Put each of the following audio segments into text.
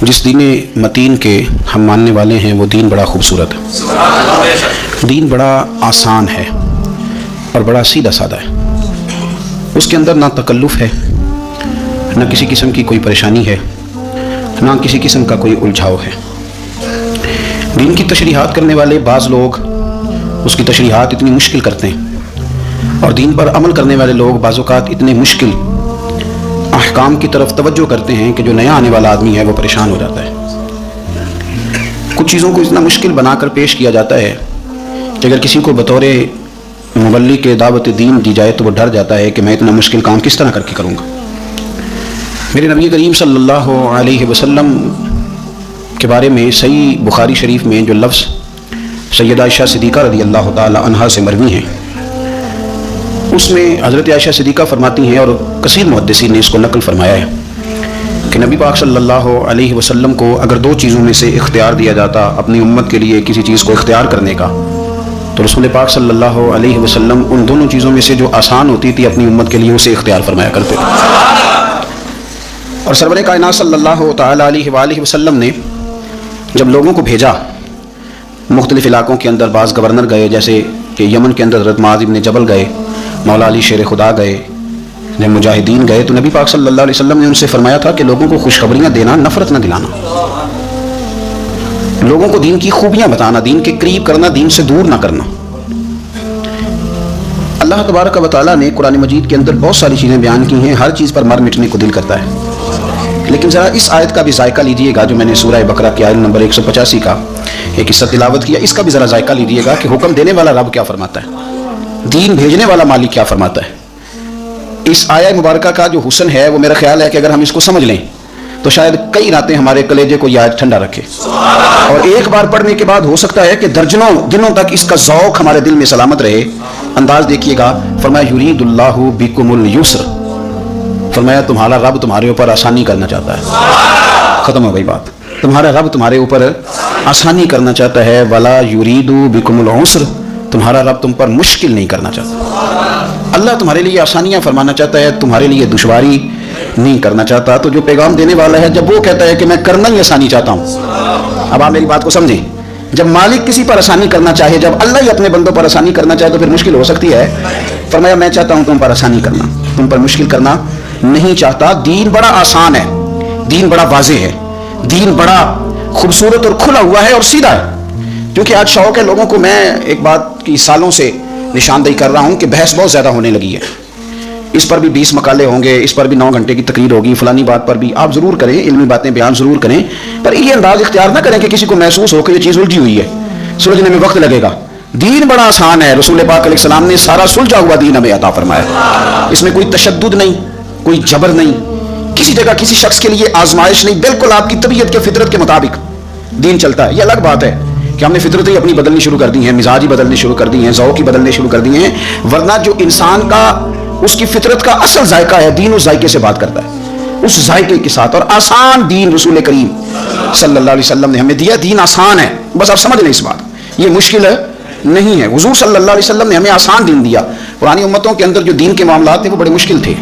جس دین متین کے ہم ماننے والے ہیں وہ دین بڑا خوبصورت ہے، دین بڑا آسان ہے اور بڑا سیدھا سادہ ہے۔ اس کے اندر نہ تکلف ہے، نہ کسی قسم کی کوئی پریشانی ہے، نہ کسی قسم کا کوئی الجھاؤ ہے۔ دین کی تشریحات کرنے والے بعض لوگ اس کی تشریحات اتنی مشکل کرتے ہیں، اور دین پر عمل کرنے والے لوگ بعض اوقات اتنے مشکل احکام کی طرف توجہ کرتے ہیں کہ جو نیا آنے والا آدمی ہے وہ پریشان ہو جاتا ہے۔ کچھ چیزوں کو اتنا مشکل بنا کر پیش کیا جاتا ہے کہ اگر کسی کو بطور مبلغ کے دعوت دین دی جائے تو وہ ڈر جاتا ہے کہ میں اتنا مشکل کام کس طرح کر کے کروں گا۔ میرے نبی کریم صلی اللہ علیہ وسلم کے بارے میں صحیح بخاری شریف میں جو لفظ سیدہ عائشہ صدیقہ رضی اللہ تعالی عنہا سے مروی ہیں، اس میں حضرت عائشہ صدیقہ فرماتی ہیں، اور کثیر محدثین نے اس کو نقل فرمایا ہے، کہ نبی پاک صلی اللہ علیہ وسلم کو اگر دو چیزوں میں سے اختیار دیا جاتا اپنی امت کے لیے کسی چیز کو اختیار کرنے کا، تو رسول پاک صلی اللہ علیہ وسلم ان دونوں چیزوں میں سے جو آسان ہوتی تھی اپنی امت کے لیے اسے اختیار فرمایا کرتے تھے۔ اور سرور کائنات صلی اللہ تعالی علیہ وآلہ وسلم نے جب لوگوں کو بھیجا مختلف علاقوں کے اندر، بعض گورنر گئے، جیسے کہ یمن کے اندر حضرت معاذ بن جبل گئے، مولا علی شیر خدا گئے، جب مجاہدین گئے، تو نبی پاک صلی اللہ علیہ وسلم نے ان سے فرمایا تھا کہ لوگوں کو خوشخبریاں دینا، نفرت نہ دلانا، لوگوں کو دین کی خوبیاں بتانا، دین کے قریب کرنا، دین سے دور نہ کرنا۔ اللہ تبارک و تعالیٰ نے قرآن مجید کے اندر بہت ساری چیزیں بیان کی ہیں، ہر چیز پر مر مٹنے کو دل کرتا ہے، لیکن ذرا اس آیت کا بھی ذائقہ لیجئے گا جو میں نے سورہ بقرہ کی آیت نمبر 185 کا ایک حصہ تلاوت کیا، اس کا بھی ذرا ذائقہ لیجئے گا کہ حکم دینے والا رب کیا فرماتا ہے، دین بھیجنے والا مالک کیا فرماتا ہے۔ اس آیت مبارکہ کا جو حسن ہے وہ میرا خیال ہے کہ اگر ہم اس کو سمجھ لیں تو شاید کئی راتیں ہمارے کلیجے کو یہ آیت ٹھنڈا رکھے، اور ایک بار پڑھنے کے بعد ہو سکتا ہے کہ درجنوں دنوں تک اس کا ذوق ہمارے دل میں سلامت رہے۔ انداز دیکھیے گا، فرمایا یرید اللہ بکم الیسر، فرمایا تمہارا رب تمہارے اوپر آسانی کرنا چاہتا ہے۔ ختم ہو گئی بات، تمہارا رب تمہارے اوپر آسانی کرنا چاہتا ہے۔ ولا یرید بکم العسر، تمہارا رب تم پر مشکل نہیں کرنا چاہتا۔ اللہ تمہارے لیے آسانیاں فرمانا چاہتا ہے، تمہارے لیے دشواری نہیں کرنا چاہتا۔ تو جو پیغام دینے والا ہے جب وہ کہتا ہے کہ میں کرنا ہی آسانی چاہتا ہوں، اب آپ میری بات کو سمجھیں، جب مالک کسی پر آسانی کرنا چاہے، جب اللہ ہی اپنے بندوں پر آسانی کرنا چاہے تو پھر مشکل ہو سکتی ہے۔ فرمایا میں چاہتا ہوں تم پر آسانی کرنا، تم پر مشکل کرنا نہیں چاہتا۔ دین بڑا آسان ہے، دین بڑا واضح ہے، دین بڑا خوبصورت اور کھلا ہوا ہے اور سیدھا ہے۔ کیونکہ آج شوق ہے لوگوں کو، میں ایک بات کی سالوں سے نشاندہی کر رہا ہوں کہ بحث بہت زیادہ ہونے لگی ہے، اس پر بھی 20 مقالے ہوں گے، اس پر بھی 9 گھنٹے کی تقریر ہوگی، فلانی بات پر بھی آپ ضرور کریں، علمی باتیں بیان ضرور کریں، پر یہ انداز اختیار نہ کریں کہ کسی کو محسوس ہو کہ یہ چیز الجھی ہوئی ہے، سلجھنے میں وقت لگے گا۔ دین بڑا آسان ہے، رسول پاک علیہ السلام نے سارا سلجھا ہوا دین ہمیں عطا فرمایا، اس میں کوئی تشدد نہیں، کوئی جبر نہیں، کسی جگہ کسی شخص کے لیے آزمائش نہیں، بالکل آپ کی طبیعت کے فطرت کے مطابق دین چلتا ہے۔ یہ الگ بات ہے کہ ہم نے فطرت ہی اپنی بدلنی شروع کر دی ہیں، مزاج ہی بدلنے شروع کر دی ہیں، ذوق ہی بدلنے شروع کر دیے ہیں، ورنہ جو انسان کا اس کی فطرت کا اصل ذائقہ ہے، دین اس ذائقے سے بات کرتا ہے، اس ذائقے کے ساتھ۔ اور آسان دین رسول کریم صلی اللہ علیہ وسلم نے ہمیں دیا، دین آسان ہے، بس آپ سمجھ لیں اس بات، یہ مشکل نہیں ہے۔ حضور صلی اللہ علیہ وسلم نے ہمیں آسان دین دیا۔ پرانی امتوں کے اندر جو دین کے معاملات تھے وہ بڑے مشکل تھے،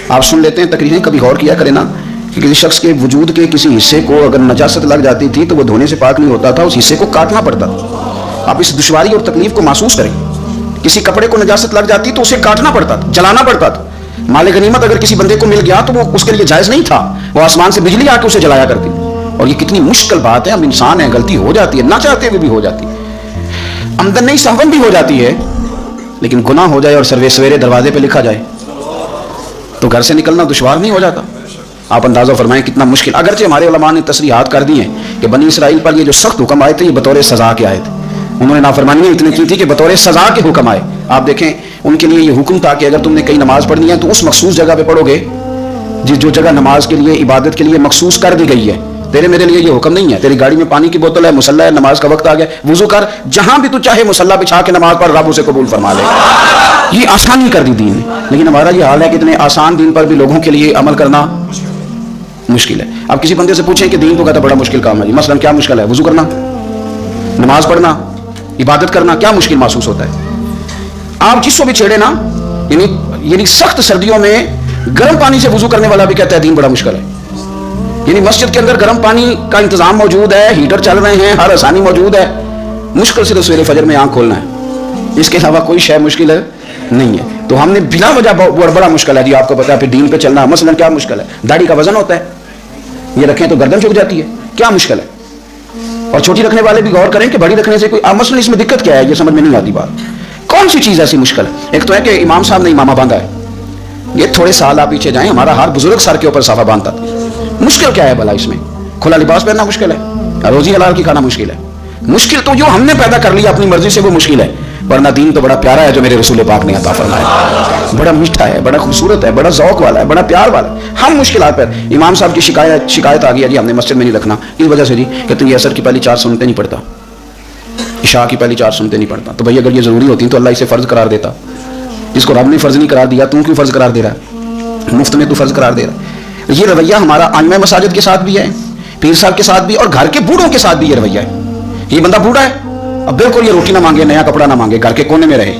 آپ سن لیتے ہیں تقریریں، کبھی غور کیا کریں نا کہ کسی شخص کے وجود کے کسی حصے کو اگر نجاست لگ جاتی تھی تو وہ دھونے سے پاک نہیں ہوتا تھا، اس حصے کو کاٹنا پڑتا تھا۔ آپ اس دشواری اور تکلیف کو محسوس کریں، کسی کپڑے کو نجاست لگ جاتی تو اسے کاٹنا پڑتا تھا، جلانا پڑتا تھا۔ مال غنیمت اگر کسی بندے کو مل گیا تو وہ اس کے لیے جائز نہیں تھا، وہ آسمان سے بجلی آ کے اسے جلایا کرتی۔ اور یہ کتنی مشکل بات ہے، ہم انسان ہیں، غلطی ہو جاتی ہے، نہ چاہتے ہوئے بھی ہو جاتی ہے، آمدن نہیں سہون بھی ہو جاتی ہے، لیکن گناہ ہو جائے اور سویرے دروازے پہ لکھا جائے تو گھر سے نکلنا دشوار نہیں ہو جاتا۔ آپ اندازہ فرمائیں کتنا مشکل، اگرچہ ہمارے علماء نے تصریحات کر دی ہیں کہ بنی اسرائیل پر یہ جو سخت حکم آئے تھے یہ بطور سزا کے آئے تھے، انہوں نے نافرمانیاں اتنی کی تھی کہ بطور سزا کے حکم آئے۔ آپ دیکھیں ان کے لیے یہ حکم تھا کہ اگر تم نے کئی نماز پڑھنی ہے تو اس مخصوص جگہ پہ پڑھو گے جو جگہ نماز کے لیے عبادت کے لیے مخصوص کر دی گئی ہے۔ تیرے میرے لیے یہ حکم نہیں ہے، تیری گاڑی میں پانی کی بوتل ہے، مصلی ہے، نماز کا وقت آ گیا، وضو کر، جہاں بھی تو چاہے مصلی بچھا کے نماز پڑھ، رب اسے قبول فرما لے۔ یہ آسانی کر دی دین نے، لیکن ہمارا یہ حال ہے کہ اتنے آسان دین پر بھی لوگوں کے لیے عمل کرنا مشکل ہے۔ آپ کسی بندے سے پوچھیں کہ دین تو کہتا بڑا مشکل کام ہے جی، مثلا کیا مشکل ہے؟ وضو کرنا، نماز پڑھنا، عبادت کرنا، کیا مشکل محسوس ہوتا ہے؟ آپ جس کو بھی چھیڑے نا، یعنی سخت سردیوں میں گرم پانی سے وضو کرنے والا بھی کہتا ہے دین بڑا مشکل ہے، یعنی مسجد کے اندر گرم پانی کا انتظام موجود ہے, ہیٹر چل رہے ہیں, ہر آسانی موجود ہے, مشکل سے تو سویرے فجر میں آنکھ کھولنا ہے, اس کے علاوہ کوئی شے مشکل ہے نہیں ہے. تو ہم نے بلا وجہ بڑا مشکل ہے جی, آپ کو پتا ہے پھر دین پہ چلنا. مثلا کیا مشکل ہے؟ داڑھی کا وزن ہوتا ہے, یہ رکھیں تو گردن جھک جاتی ہے, کیا مشکل ہے؟ اور چھوٹی رکھنے والے بھی غور کریں کہ بڑی رکھنے سے کوئی مثلا اس میں دقت کیا ہے, یہ سمجھ میں نہیں آتی بات. کون سی چیز ایسی مشکل ہے؟ ایک تو ہے کہ امام صاحب نے امامہ باندھا ہے, یہ تھوڑے سال آپ پیچھے جائیں, ہمارا ہر بزرگ سر کے اوپر صافہ باندھتا تھا. مشکل کیا ہے بھلا اس میں؟ کھلا لباس پہننا مشکل ہے, روزی حلال کی کھانا مشکل ہے. مشکل تو جو ہم نے پیدا کر لیا اپنی مرضی سے وہ مشکل ہے, ورنہ دین تو بڑا پیارا ہے جو میرے رسول پاک نے عطا فرمایا. بڑا میٹھا ہے, بڑا خوبصورت ہے, بڑا ذوق والا ہے, بڑا پیار والا ہے. ہم مشکلات پر. امام صاحب کی شکایت آ گئی ہے جی ہم نے مسجد میں نہیں رکھنا, اس وجہ سے جی کہ تو یہ عصر کی پہلی 4 سنتیں نہیں پڑھتا, عشاء کی پہلی 4 سنتیں نہیں پڑھتا. تو بھائی اگر یہ ضروری ہوتی تو اللہ اسے فرض قرار دیتا. جس کو رب نے فرض نہیں قرار دیا تو کیوں فرض قرار دے رہا ہے؟ مفت میں تو فرض قرار دے رہا ہے. یہ رویہ ہمارا ائمہ مساجد کے ساتھ بھی ہے, پیر صاحب کے ساتھ بھی, اور گھر کے بوڑھوں کے ساتھ بھی یہ رویہ ہے. یہ بندہ بوڑھا ہے, اب بالکل یہ روٹی نہ مانگے, نیا کپڑا نہ مانگے, گھر کے کونے میں رہے,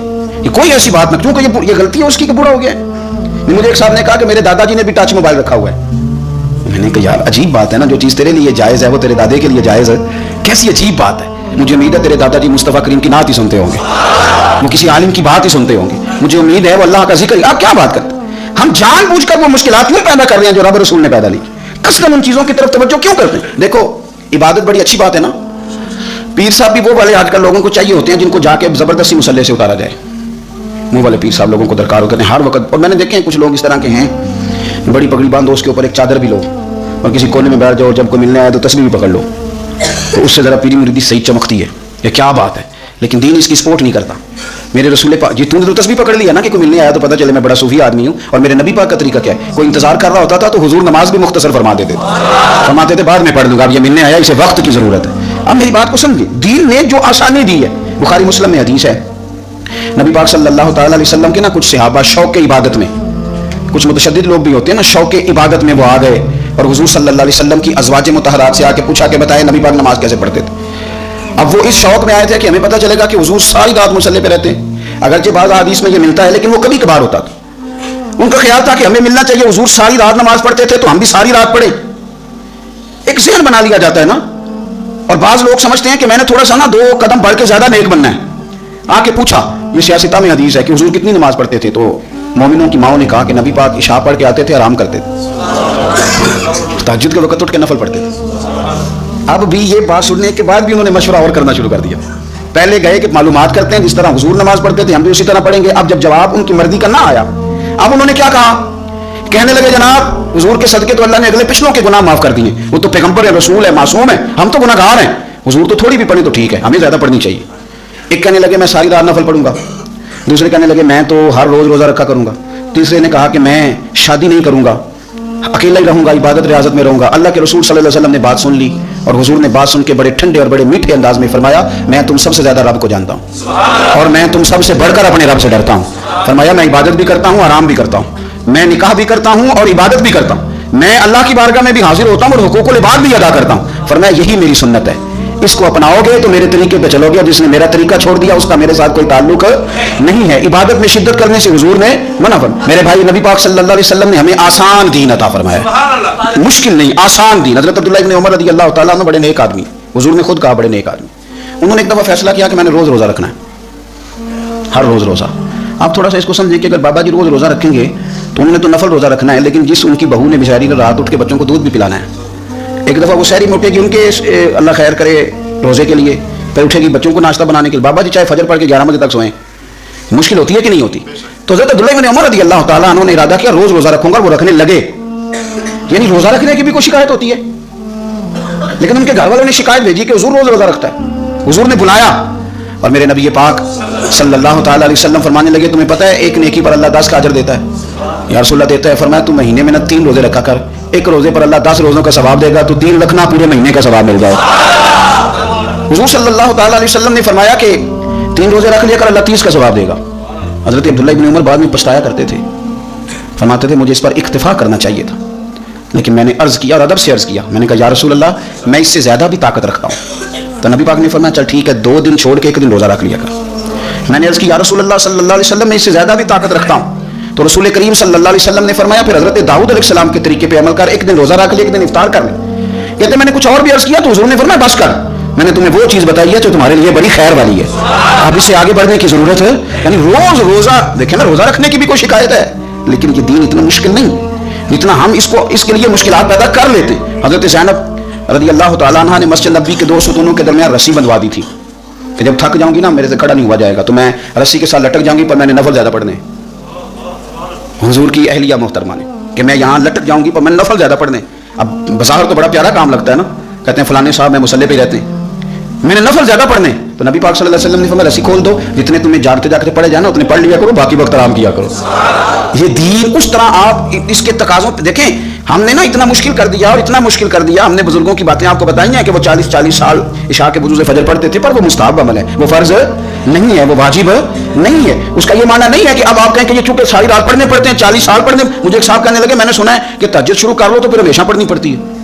یہ کوئی ایسی بات نہ, کیونکہ یہ غلطی ہے اس کی کہ بوڑھا ہو گیا ہے. مجھے ایک صاحب نے کہا کہ میرے دادا جی نے بھی ٹچ موبائل رکھا ہوا ہے. میں نے کہا یار عجیب بات ہے نا, جو چیز تیرے لیے جائز ہے وہ تیرے دادے کے لیے جائز ہے, کیسی عجیب بات ہے. مجھے امید ہے تیرے دادا جی مصطفیٰ کریم کی نعت ہی سنتے ہوں گے, وہ کسی عالم کی بات ہی سنتے ہوں گے. مجھے امید ہے وہ اللہ کا ذکر. آپ کیا بات کرتے ہیں؟ ہم جان بوجھ کر وہ مشکلات نہیں پیدا کر رہے ہیں جو رب رسول نے پیدا لی. قصداً ان چیزوں کی طرف توجہ کیوں کرتے ہیں؟ دیکھو عبادت بڑی اچھی بات ہے نا. پیر صاحب بھی وہ والے آج کل لوگوں کو چاہیے ہوتے ہیں جن کو جا کے زبردستی مسلح سے اتارا جائے. وہ والے پیر صاحب لوگوں کو درکار ہوتے ہیں ہر وقت. اور میں نے دیکھے ہیں کچھ لوگ اس طرح کے ہیں, بڑی پگڑی باندھو, اس کے اوپر ایک چادر بھی لو, اور کسی کونے میں بیٹھ جاؤ, جب کوئی ملنے آئے تو تسبیح بھی پکڑ لو, تو اس سے ذرا پیری مریدی صحیح چمکتی ہے. یہ کیا بات ہے؟ لیکن دین اس کی سپورٹ نہیں کرتا. میرے رسول پاک جی تم نے تو تسبیح پکڑ لیا نا کہ کوئی ملنے آیا تو پتہ چلے میں بڑا صوفی آدمی ہوں. اور میرے نبی پاک کا طریقہ کیا ہے؟ کوئی انتظار کر رہا ہوتا تھا تو حضور نماز بھی مختصر فرماتے تھے بعد میں پڑھ لوں گا, اب یہ ملنے آیا اسے وقت کی ضرورت ہے. اب میری بات کو سمجھیں, دین نے جو آسانی دی ہے, بخاری مسلم میں حدیث ہے, نبی پاک صلی اللہ تعالی علیہ وسلم کے نا کچھ صحابہ شوق عبادت میں, کچھ متشدد لوگ بھی ہوتے ہیں نا, شوق عبادت میں وہ آ گئے اور حضور صلی اللہ علیہ وسلم کی ازواج مطہرات سے آ کے پوچھا کہ بتائیں نبی پاک نماز کیسے پڑھتے تھے. اب وہ اس شوق میں آئے تھے کہ ہمیں پتہ چلے گا کہ حضور ساری رات مصلی پہ رہتے ہیں. اگرچہ بعض حدیث میں یہ ملتا ہے لیکن وہ کبھی کبھار ہوتا تھا. ان کا خیال تھا کہ ہمیں ملنا چاہیے, حضور ساری رات نماز پڑھتے تھے تو ہم بھی ساری رات پڑھیں. ایک ذہن بنا لیا جاتا ہے نا. اور بعض لوگ سمجھتے ہیں کہ میں نے تھوڑا سا نا 2 قدم بڑھ کے زیادہ نیک بننا ہے. آ کے پوچھا, یہ سیاستہ میں حدیث ہے کہ حضور کتنی نماز پڑھتے تھے, تو مومنوں کی ماؤں نے کہا کہ نبی پاک عشاء پڑھ کے آتے تھے, آرام کرتے تھے, تہجد کے وقت اٹھ کے نفل پڑھتے تھے. اب بھی یہ بات سننے کے بعد بھی انہوں نے مشورہ اور کرنا شروع کر دیا. پہلے گئے کہ معلومات کرتے ہیں, جس طرح حضور نماز پڑھتے تھے ہم بھی اسی طرح پڑھیں گے. اب جب جواب ان کی مرضی کا نہ آیا, اب انہوں نے کیا کہا, کہنے لگے جناب حضور کے صدقے تو اللہ نے اگلے پچھلوں کے گناہ معاف کر دیے, وہ تو پیغمبر ہے, رسول ہے, معصوم ہے, ہم تو گناہ گار ہیں, حضور تو تھوڑی بھی پڑھی تو ٹھیک ہے, ہمیں زیادہ پڑھنی چاہیے. ایک کہنے لگے میں ساری رات نفل پڑھوں گا, دوسرے کہنے لگے میں تو ہر روز روزہ رکھا کروں گا, تیسرے نے کہا کہ میں شادی نہیں کروں گا, اکیلا ہی رہوں گا, عبادت ریاضت میں رہوں گا. اللہ کے رسول صلی اللہ علیہ وسلم نے بات سن لی اور حضور نے بات سن کے بڑے ٹھنڈے اور بڑے میٹھے انداز میں فرمایا میں تم سب سے زیادہ رب کو جانتا ہوں اور میں تم سب سے بڑھ کر اپنے رب سے ڈرتا ہوں. فرمایا میں عبادت بھی کرتا ہوں, آرام بھی کرتا ہوں, میں نکاح بھی کرتا ہوں اور عبادت بھی کرتا ہوں, میں اللہ کی بارگاہ میں بھی حاضر ہوتا ہوں اور حقوق العباد بھی ادا کرتا ہوں. فرمایا یہی میری سنت ہے, اس کو اپناؤ گے تو میرے طریقے پہ چلو گے, جس نے میرا طریقہ چھوڑ دیا اس کا میرے ساتھ کوئی تعلق نہیں ہے. عبادت میں شدت کرنے سے حضور نے منع فرمایا. میرے بھائی نبی پاک صلی اللہ علیہ وسلم نے ہمیں آسان دین عطا فرمایا, مشکل نہیں, آسان دین. حضرت عبداللہ ابن عمر رضی اللہ تعالیٰ عنہ بڑے نیک آدمی, حضور نے خود کہا بڑے نیک آدمی, انہوں نے ایک دفعہ فیصلہ کیا کہ میں نے روز روزہ رکھنا ہے, ہر روز روزہ. آپ تھوڑا سا اس کو سمجھیں کہ اگر بابا جی روز روزہ رکھیں گے تو انہوں نے تو نفل روزہ رکھنا ہے, لیکن جس ان کی بہو نے بیچاری نے رات اٹھ کے بچوں کو دودھ بھی پلانا ہے, ایک دفعہ وہ سحری میں اٹھے گی ان کے اللہ خیر کرے روزے کے لیے, پھر اٹھے گی بچوں کو ناشتہ بنانے کے لیے. بابا جی چاہے فجر پڑھ کے 11 بجے تک سوئیں, مشکل ہوتی ہے کہ نہیں ہوتی؟ تو حضرت عبداللہ بن عمر رضی اللہ تعالیٰ عنہ نے ارادہ کیا روز روزہ رکھوں گا, وہ رکھنے لگے. یعنی روزہ رکھنے کی بھی کوئی شکایت ہوتی ہے, لیکن ان کے گھر والوں نے شکایت بھیجی کہ حضور روز روزہ رکھتا ہے. حضور نے بلایا اور میرے نبی پاک صلی اللہ تعالیٰ علیہ وسلم فرمانے لگے تمہیں پتہ ہے ایک نیکی پر اللہ 10 کا اجر دیتا ہے؟ یا رسول اللہ دیتا ہے. فرمایا تو مہینے میں نہ 3 روزے رکھا کر, ایک روزے پر اللہ 10 روزوں کا ثواب دے گا, تو 3 رکھنا پورے مہینے کا ثواب مل جائے. حضور صلی اللہ تعالیٰ علیہ وسلم نے فرمایا کہ 3 روزے رکھ لیا کر اللہ 30 کا ثواب دے گا. حضرت عبداللہ ابن عمر بعد میں پچھتایا کرتے تھے, فرماتے تھے مجھے اس پر اکتفا کرنا چاہیے تھا, لیکن میں نے عرض کیا اور ادب سے عرض کیا, میں نے کہا یا رسول اللہ میں اس سے زیادہ بھی طاقت رکھتا ہوں. تو نبی پاک نے فرمایا چل ٹھیک ہے 2 دن چھوڑ کے 1 دن روزہ رکھ لیا کر. میں نے عرض کی یا رسول اللہ صلی اللہ علیہ وسلم میں اس سے زیادہ بھی طاقت رکھتا ہوں. تو رسول کریم صلی اللہ علیہ وسلم نے فرمایا پھر حضرت داؤد علیہ السلام کے طریقے پہ عمل کر, ایک دن روزہ رکھ لے, ایک دن افطار کر لے. کہتے میں نے کچھ اور بھی عرض کیا تو حضور نے فرمایا بس کر, میں نے تمہیں وہ چیز بتائی ہے جو تمہارے لیے بڑی خیر والی ہے, اب اس سے آگے بڑھنے کی ضرورت ہے. یعنی روز روزہ دیکھیں نا, روزہ رکھنے کی بھی کوئی شکایت ہے, لیکن یہ دین اتنا مشکل نہیں جتنا ہم اس کے لیے مشکلات پیدا کر لیتے. حضرت زینب رضی اللہ تعالیٰ عنہ نے مسجد نبوی کے 2 ستونوں کے درمیان رسی بندھوا دی تھی کہ جب تھک جاؤں گی نا, میرے سے کھڑا نہیں ہوا جائے گا, تو میں رسی کے ساتھ لٹک جاؤں گی, پر میں نے نفل زیادہ پڑھنے. حضور کی اہلیہ محترمہ نے کہ میں یہاں لٹک جاؤں گی پر میں نفل زیادہ پڑھنے. اب بظاہر تو بڑا پیارا کام لگتا ہے نا, کہتے ہیں فلانے صاحب میں مصلی پہ رہتے ہیں, میں نے نفل زیادہ پڑھنے. تو نبی پاک صلی اللہ علیہ وسلم نے فرمایا رسی کھول دو, جتنے تمہیں جاگتے جاگتے پڑھے جانا اتنے پڑھ لیا کرو, باقی وقت آرام کیا کرو. یہ دین اس طرح آپ اس کے تقاضوں پہ دیکھیں, ہم نے نا اتنا مشکل کر دیا, اور اتنا مشکل کر دیا. ہم نے بزرگوں کی باتیں آپ کو بتائی ہیں کہ وہ 40 سال عشاء کے وضو سے فجر پڑھتے تھے, پر وہ مستحب عمل ہے, وہ فرض نہیں ہے, وہ واجب نہیں ہے. اس کا یہ معنی نہیں ہے کہ اب آپ کہیں کہ یہ چونکہ ساری رات پڑھنے پڑتے ہیں, 40 سال پڑھنے. مجھے ایک صاحب کہنے لگے میں نے سنا ہے کہ تہجد شروع کر لو تو پھر ہمیشہ پڑھنی پڑتی ہے.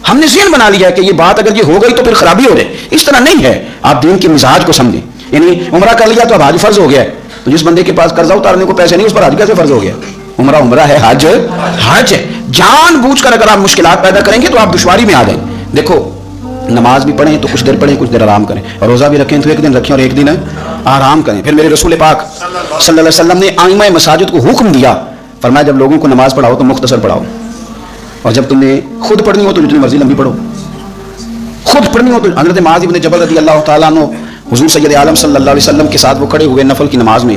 ہم نے ذہن بنا لیا ہے کہ یہ بات اگر یہ ہو گئی تو پھر خرابی ہو جائے. اس طرح نہیں ہے, آپ دین کے مزاج کو سمجھیں. یعنی عمرہ کر لیا تو اب حج فرض ہو گیا ہے, تو جس بندے کے پاس قرضہ اتارنے کو پیسے نہیں اس پر حج کیسے فرض ہو گیا؟ عمرہ ہے, حج ہے. جان بوجھ کر اگر آپ مشکلات پیدا کریں گے تو آپ دشواری میں آ جائیں. دیکھو نماز بھی پڑھیں تو کچھ دیر پڑھیں, کچھ دیر آرام کریں, اور روزہ بھی رکھیں تو ایک دن رکھیں اور ایک دن آرام کریں. پھر میرے رسول پاک صلی اللہ علیہ وسلم نے آئمہ مساجد کو حکم دیا, فرمایا جب لوگوں کو نماز پڑھاؤ تو مختصر پڑھاؤ, اور جب تم نے خود پڑھنی ہو تو جتنی مرضی لمبی پڑھو. خود پڑھنی ہو تو حضرت معاذ بن جبل رضی اللہ تعالیٰ عنہ حضور سید عالم صلی اللہ علیہ وسلم کے ساتھ وہ کھڑے ہوئے نفل کی نماز میں,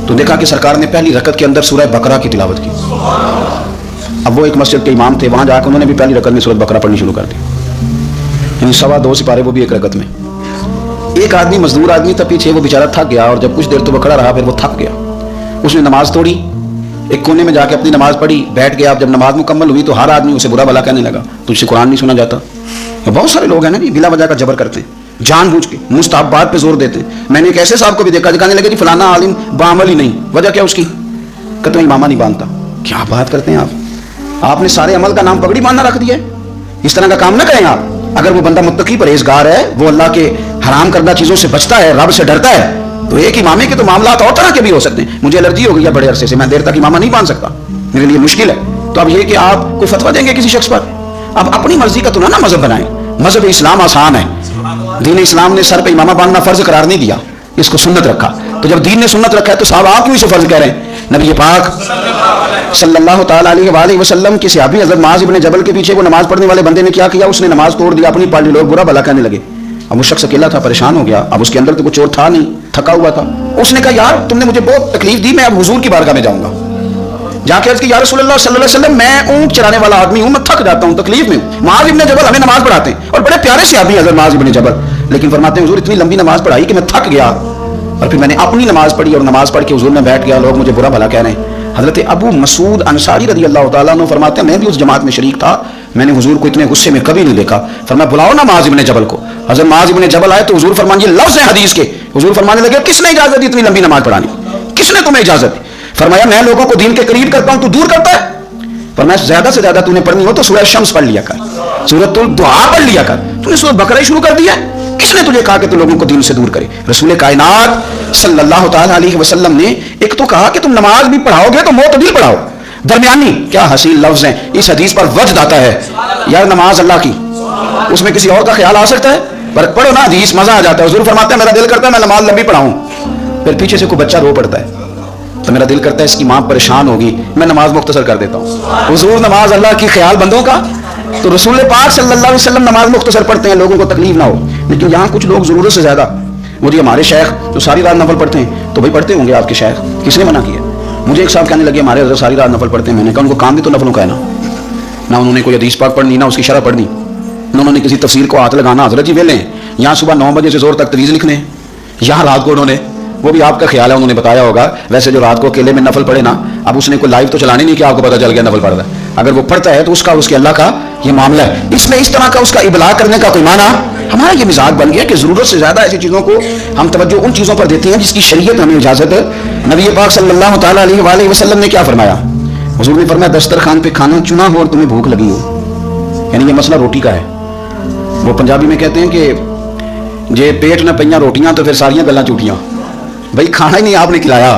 تو دیکھا کہ سرکار نے پہلی رکعت کے اندر سورہ بقرہ کی تلاوت کی. اب وہ ایک مسجد کے امام تھے, وہاں جا کے انہوں نے بھی پہلی رکعت میں سورہ بقرہ پڑھنی شروع کر دی. یعنی 2.25 سپارے وہ بھی ایک رکعت میں. ایک آدمی مزدور آدمی تھا پیچھے, وہ بیچارہ تھک گیا, اور جب کچھ دیر تو وہ کھڑا رہا پھر وہ تھک گیا. اس نے نماز توڑی, ایک کونے میں جا کے اپنی نماز پڑھی, بیٹھ گیا. اب جب نماز مکمل ہوئی تو ہر آدمی اسے برا بھلا کہنے لگا, تجھ سے قرآن نہیں سنا جاتا. بہت سارے لوگ ہیں نا جی بلا وجہ کا جبر کرتے ہیں, جان بوجھ کے مستحبات پہ زور دیتے ہیں. میں نے ایک ایسے صاحب کو بھی دیکھا دکھانے لگے جی فلانا عالم بعمل ہی نہیں, وجہ کیا اس کی؟ کہتے ہیں امامہ نہیں باندھتا. کیا بات کرتے ہیں آپ نے سارے عمل کا نام پگڑی باندھنا رکھ دیا ہے. اس طرح کا کام نہ کریں آپ. اگر وہ بندہ متقی پرہیزگار ہے, وہ اللہ کے حرام کردہ چیزوں سے بچتا ہے, رب سے ڈرتا ہے, تو ایک امامے کے تو معاملات اور طرح کے بھی ہو سکتے ہیں. مجھے الرجی ہو گئی ہے بڑے عرصے سے, میں دیر تک امامہ نہیں باندھ سکتا, میرے لیے مشکل ہے. تو اب یہ کہ آپ کوئی فتویٰ دیں گے کسی شخص پر, اب اپنی مرضی کا تو نہ مذہب بنائیں. مذہب اسلام آسان ہے. دین اسلام نے سر پہ امامہ باندھنا فرض قرار نہیں دیا, اس کو سنت رکھا. تو جب دین نے سنت رکھا ہے تو صاحب آپ کیوں اسے فرض کہہ رہے ہیں؟ نبی پاک صلی اللہ تعالیٰ علیہ وآلہ وسلم کے صحابی حضرت معاذ بن جبل کے پیچھے وہ نماز پڑھنے والے بندے نے کیا کیا؟ اس نے نماز توڑ دیا, اپنی پارٹی لوگ برا بھلا کہنے لگے. اب وہ شخص اکیلا تھا, پریشان ہو گیا. اب اس کے اندر تو کچھ اور تھا نہیں, تھکا ہوا تھا. اس نے کہا یار تم نے مجھے بہت تکلیف دی, میں اب حضور کی بارگاہ میں جاؤں گا. جا کے عرض کی یا رسول اللہ صلی اللہ علیہ وسلم, میں اونٹ چرانے والا آدمی ہوں, میں تھک جاتا ہوں, تکلیف میں ہوں. معاذ بن جبل ہمیں نماز پڑھاتے ہیں, اور بڑے پیارے سے آدمی حضرت معاذ بن جبل, لیکن فرماتے ہیں حضور اتنی لمبی نماز پڑھائی کہ میں تھک گیا, اور پھر میں نے اپنی نماز پڑھی, اور نماز پڑھ کے حضور میں بیٹھ گیا, لوگ مجھے برا بھلا کہہ رہے ہیں. حضرت ابو مسعود انصاری رضی اللہ تعالیٰ عنہ فرماتے ہیں میں بھی اس جماعت میں شریک تھا, میں نے حضور کو اتنے غصے میں کبھی نہیں دیکھا. فرمایا بلاؤ نا معاذ بن جبل کو. حضرت معاذ بن جبل آئے تو حضور فرمانے لفظ ہیں حدیث کے, حضور فرمانے لگے کس نے اجازت دی اتنی لمبی نماز پڑھانی؟ کس نے تمہیں اجازت دی؟ فرمایا میں لوگوں کو دین کے قریب کرتا ہوں, تو دور کرتا ہے. فرمایا زیادہ سے زیادہ تو نے پڑھنی ہو تو سورہ شمس پڑھ لیا کر, سورۃ الدعاء پڑھ لیا کر. تو نے سورۃ بقرہ شروع کر دیا, کس نے تجھے کہا کہ تو لوگوں کو دین سے دور کرے؟ رسول کائنات صلی اللہ تعالیٰ علیہ وسلم نے ایک تو کہا کہ تم نماز بھی پڑھاؤ گے تو معتدل پڑھاؤ, درمیانی. کیا حسین لفظ ہیں. اس حدیث پر وجد آتا ہے یار نماز اللہ کی, اس میں کسی اور کا خیال آ سکتا ہے؟ پر پڑھو نا حدیث, مزہ آ جاتا ہے. حضور فرماتے ہیں میرا دل کرتا ہے میں نماز لمبی پڑھاؤں, پھر پیچھے سے کوئی بچہ رو پڑتا ہے تو میرا دل کرتا ہے اس کی ماں پریشان ہوگی, میں نماز مختصر کر دیتا ہوں. حضور نماز اللہ کی, خیال بندوں کا. تو رسول پاک صلی اللہ علیہ وسلم نماز مختصر پڑھتے ہیں لوگوں کو تکلیف نہ ہو. لیکن یہاں کچھ لوگ ضرورت سے زیادہ, وہ جی ہمارے شیخ تو ساری رات نفل پڑھتے ہیں, تو بھائی پڑھتے ہوں گے آپ کے شیخ, کس نے منع کیا؟ مجھے ایک صاحب کہنے لگے ہمارے حضرت ساری رات نفل پڑھتے ہیں. میں نے کہا ان کو کام بھی تو نفلوں کا ہے نا, نہ انہوں نے کوئی حدیث پاک پڑھنی, نہ اس کی شرح پڑھنی, نہ انہوں نے کسی تفسیر کو ہاتھ لگانا. حضرت جی ویلے ہیں, یہاں صبح 9 بجے سے زور تک تویز لکھنے ہیں, یہاں رات کو انہوں نے, وہ بھی آپ کا خیال ہے انہوں نے بتایا ہوگا. ویسے جو رات کو اکیلے میں نفل پڑھے نا, اب اس نے کوئی لائیو تو چلانی نہیں کہ آپ کو پتہ چل گیا نفل پڑھ رہا ہے. اگر وہ پڑھتا ہے تو اس کا اس کے اللہ کا یہ معاملہ ہے. اس میں اس طرح کا اس کا ابلاغ کرنے کا کوئی معنی, ہمارا یہ مزاج بن گیا کہ ضرورت سے زیادہ ایسی چیزوں کو ہم توجہ ان چیزوں پر دیتے ہیں جس کی شریعت ہمیں اجازت ہے. نبی پاک صلی اللہ تعالیٰ علیہ وآلہ وسلم نے کیا فرمایا؟ حضور نے فرمایا دسترخوان پہ کھانا چنا ہو اور تمہیں بھوک لگی ہو, یعنی یہ مسئلہ روٹی کا ہے. وہ پنجابی میں کہتے ہیں کہ جے پیٹ نہ پئیاں روٹیاں تو پھر ساریاں گلاں چوٹیاں. بھائی کھانا ہی نہیں آپ نے کھلایا,